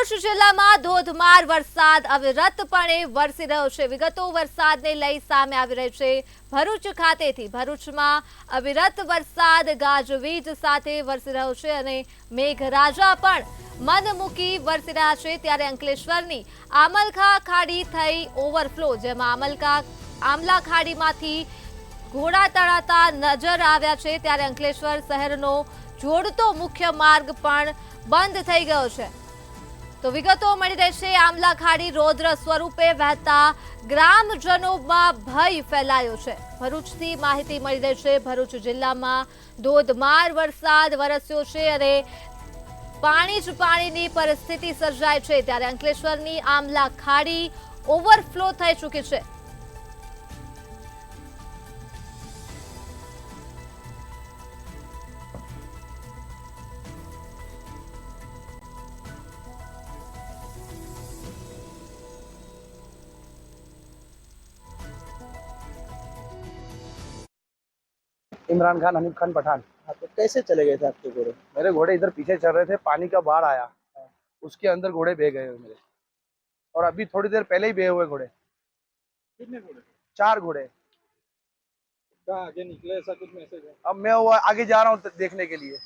ભરૂચ જિલ્લામાં ધોધમાર વરસાદ અવિરતપણે વરસી રહ્યો છે। વિગતો વરસાદને લઈ સામે આવી રહી છે। ભરૂચ ખાતેથી ભરૂચમાં અવિરત વરસાદ ગાજવીજ સાથે વરસી રહ્યો છે અને મેઘરાજા પણ મન મૂકી વરસી રહ્યા છે। ત્યારે અંકલેશ્વરની આમલખા ખાડી થઈ ઓવરફ્લો, જેમાં આમલા ખાડીમાંથી ઘોડા તળાતા નજર આવ્યા છે। ત્યારે અંકલેશ્વર શહેરનો જોડતો મુખ્ય માર્ગ પણ બંધ થઈ ગયો છે। તો વિગતો મળી રહી છે। આમલા ખાડી રૌદ્ર સ્વરૂપે વહેતા ગ્રામજનોમાં ભય ફેલાયો છે। ભરૂચથી માહિતી મળી રહી છે। ભરૂચ જિલ્લામાં ધોધમાર વરસાદ વરસ્યો છે અને પાણી જ પાણીની પરિસ્થિતિ સર્જાઈ છે। ત્યારે અંકલેશ્વરની આમલા ખાડી ઓવરફ્લો થઈ ચૂકી છે। इमरान खान, हनीफ खान पठान। हाँ, तो कैसे चले गए थे आपके घोड़े? मेरे घोड़े इधर पीछे चल रहे थे, पानी का बाढ़ आया, उसके अंदर घोड़े बह गए मेरे। और अभी थोड़ी देर पहले ही बहे हुए घोड़े। कितने घोड़े? 4 घोड़े। कहाँ आगे निकले, ऐसा कुछ मैसेज है? अब मैं वो आगे जा रहा हूँ देखने के लिए।